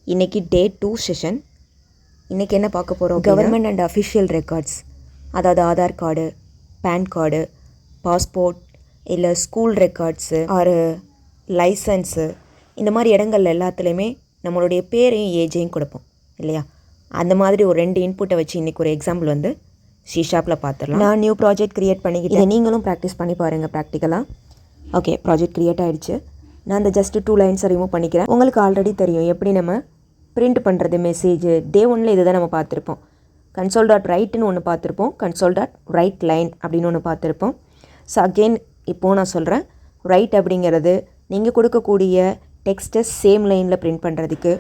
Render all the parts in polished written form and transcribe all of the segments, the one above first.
இன்றைக்கி டே 2 செஷன். இன்றைக்கி என்ன பார்க்க போகிறோம்? கவர்மெண்ட் அண்ட் அஃபிஷியல் ரெக்கார்ட்ஸ், அதாவது Aadhaar card, pan card, passport, இல்லை ஸ்கூல் ரெக்கார்ட்ஸு ஆர் லைசன்ஸு, இந்த மாதிரி இடங்கள் எல்லாத்துலேயுமே நம்மளுடைய பேரையும் ஏஜையும் கொடுப்போம் இல்லையா? அந்த மாதிரி ஒரு 2 இன்புட்டை வச்சு இன்றைக்கி ஒரு எக்ஸாம்பிள் வந்து ஷீஷாப்பில் பார்த்துடலாம். நான் நியூ ப்ராஜெக்ட் க்ரியேட் பண்ணிக்கிட்டேன். நீங்களும் ப்ராக்டிஸ் பண்ணி பாருங்கள் ப்ராக்டிக்கலாக. ஓகே, ப்ராஜெக்ட் க்ரியேட் ஆகிடுச்சு. நான் அந்த ஜஸ்ட்டு 2 லைன்ஸை ரிமூவ் பண்ணிக்கிறேன். உங்களுக்கு ஆல்ரெடி தெரியும் எப்படி நம்ம பிரிண்ட் பண்ணுறது மெசேஜ். டே 1 இது தான் நம்ம பார்த்துருப்போம். console.writeன்னு ஒன்று பார்த்துருப்போம், console.writeline அப்படின்னு ஒன்று பார்த்துருப்போம். ஸோ அகெயின் இப்போது நான் சொல்கிறேன், ரைட் அப்படிங்கிறது நீங்கள் கொடுக்கக்கூடிய டெக்ஸ்ட்டை சேம் லைனில் பிரிண்ட் பண்ணுறதுக்கு,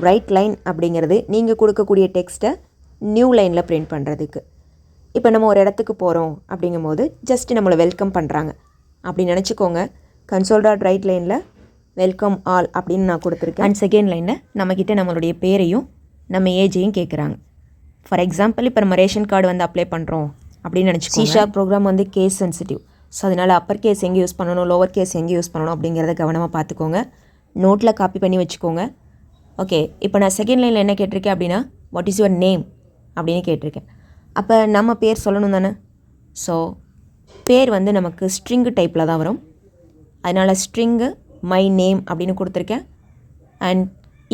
ரைட் லைன் அப்படிங்கிறது நீங்கள் கொடுக்கக்கூடிய டெக்ஸ்ட்டை நியூ லைனில் பிரிண்ட் பண்ணுறதுக்கு. இப்போ நம்ம ஒரு இடத்துக்கு போகிறோம் அப்படிங்கும்போது ஜஸ்ட்டு நம்மளை வெல்கம் பண்ணுறாங்க அப்படின்னு நினச்சிக்கோங்க. console.writeline வெல்கம் ஆல் அப்படின்னு நான் கொடுத்துருக்கேன். அண்ட் செகண்ட் லைனில் நம்மக்கிட்ட நம்மளுடைய பேரையும் நம்ம ஏஜையும் கேட்குறாங்க. ஃபார் எக்ஸாம்பிள், இப்போ நம்ம ரேஷன் கார்டு வந்து அப்ளை பண்ணுறோம் அப்படின்னு நினச்சிக்கோங்க. ஷீஷார்ப் ப்ரோக்ராம் வந்து கேஸ் சென்சிட்டிவ். ஸோ அதனால் அப்பர் கேஸ் எங்கே யூஸ் பண்ணணும், லோவர் கேஸ் எங்கே யூஸ் பண்ணணும் அப்படிங்கிறத கவனமாக பார்த்துக்கோங்க. நோட்டில் காப்பி பண்ணி வச்சுக்கோங்க. ஓகே, இப்போ நான் செகண்ட் லைனில் என்ன கேட்டிருக்கேன் அப்படின்னா, வாட் இஸ் யுவர் நேம் அப்படின்னு கேட்டிருக்கேன். அப்போ நம்ம பேர் சொல்லணும் தானே. ஸோ பேர் வந்து நமக்கு ஸ்ட்ரிங்கு டைப்பில் தான் வரும். அதனால் ஸ்ட்ரிங்கு மை நேம் அப்படின்னு கொடுத்துருக்கேன். அண்ட்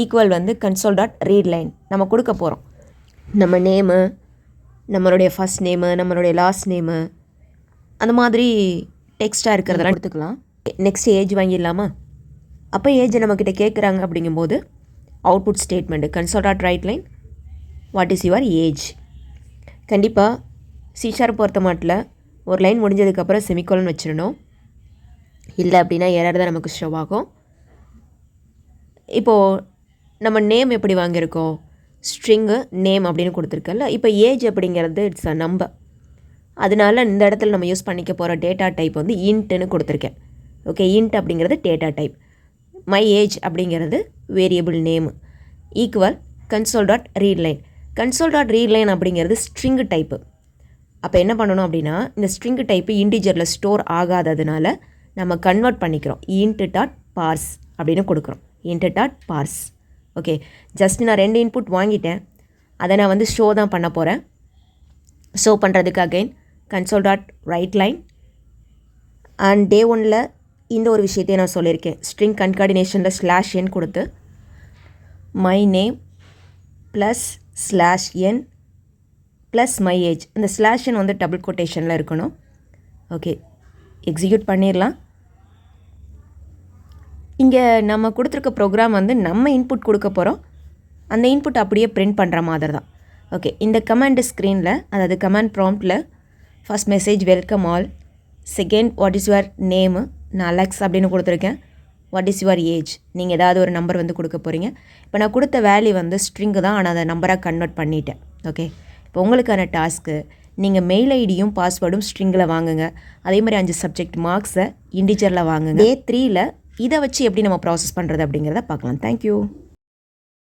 ஈக்குவல் வந்து console.readline நம்ம கொடுக்க போகிறோம். நம்ம நேமு, நம்மளுடைய ஃபஸ்ட் நேமு, நம்மளுடைய லாஸ்ட் நேமு, அந்த மாதிரி டெக்ஸ்ட்டாக இருக்கிறதெல்லாம் எடுத்துக்கலாம். நெக்ஸ்ட் ஏஜ் வாங்கிடலாமா? அப்போ ஏஜை நம்மக்கிட்ட கேட்குறாங்க அப்படிங்கும்போது output statement console.writeline what is your age. கண்டிப்பாக ஷீஷார்ப் பொறுத்த மாட்டில் ஒரு லைன் முடிஞ்சதுக்கப்புறம் செமிகோலன் வச்சிடணும். இல்லை அப்படின்னா எரர் தான் நமக்கு ஷோ ஆகும். இப்போது நம்ம நேம் எப்படி வாங்கியிருக்கோம், ஸ்ட்ரிங்கு நேம் அப்படின்னு கொடுத்துருக்கல. இப்போ ஏஜ் அப்படிங்கிறது இட்ஸ் அ நம்பர். அதனால இந்த இடத்துல நம்ம யூஸ் பண்ணிக்க போகிற டேட்டா டைப் வந்து இன்ட்டுன்னு கொடுத்துருக்கேன். ஓகே, இன்ட் அப்படிங்கிறது டேட்டா டைப். மை ஏஜ் அப்படிங்கிறது variable name. Equal console.readline. console.readline அப்படிங்கிறது ஸ்ட்ரிங்கு டைப்பு. அப்போ என்ன பண்ணணும் அப்படின்னா, இந்த ஸ்ட்ரிங்கு டைப்பு இன்டிஜரில் ஸ்டோர் ஆகாததுனால நம்ம கன்வெர்ட் பண்ணிக்கிறோம். int.parse அப்படின்னு கொடுக்குறோம். int.parse. ஓகே, ஜஸ்ட் நான் 2 இன்புட் வாங்கிட்டேன். அதை நான் வந்து ஷோ தான் பண்ண போகிறேன். ஷோ பண்ணுறதுக்கு அகைன் console.writeline. அண்ட் டே 1 இந்த ஒரு விஷயத்தையும் நான் சொல்லியிருக்கேன். ஸ்ட்ரிங் கன்கார்டினேஷனில் /n கொடுத்து my name plus /n plus my age. இந்த /n வந்து டபுள் கொட்டேஷனில் இருக்கணும். ஓகே, எக்ஸிக்யூட் பண்ணிடலாம். இங்கே நம்ம கொடுத்துருக்க ப்ரோக்ராம் வந்து நம்ம இன்புட் கொடுக்க போகிறோம். அந்த இன்புட் அப்படியே பிரிண்ட் பண்ணுற மாதிரி தான். ஓகே, இந்த கமாண்ட் ஸ்க்ரீனில், அதாவது கமாண்ட் ப்ராம்ப்டில் first message welcome all, second what is your name, நான் அலெக்ஸ் அப்படின்னு கொடுத்துருக்கேன். வாட் இஸ் யுவர் ஏஜ், நீங்கள் ஏதாவது ஒரு நம்பர் வந்து கொடுக்க போகிறீங்க. இப்போ நான் கொடுத்த வேல்யூ வந்து ஸ்ட்ரிங்கு தான், ஆனால் அதை நம்பராக கன்வெர்ட் பண்ணிட்டேன். ஓகே, இப்போ உங்களுக்கான டாஸ்க்கு, நீங்கள் மெயில் ஐடியும் பாஸ்வேர்டும் ஸ்ட்ரிங்கில் வாங்குங்க. அதே மாதிரி 5 சப்ஜெக்ட் மார்க்ஸை இன்டிஜரில் வாங்குங்க. டே 3 இதை வச்சு எப்படி நம்ம ப்ராசஸ் பண்ணுறது அப்படிங்கிறத பார்க்கலாம். தேங்க்யூ.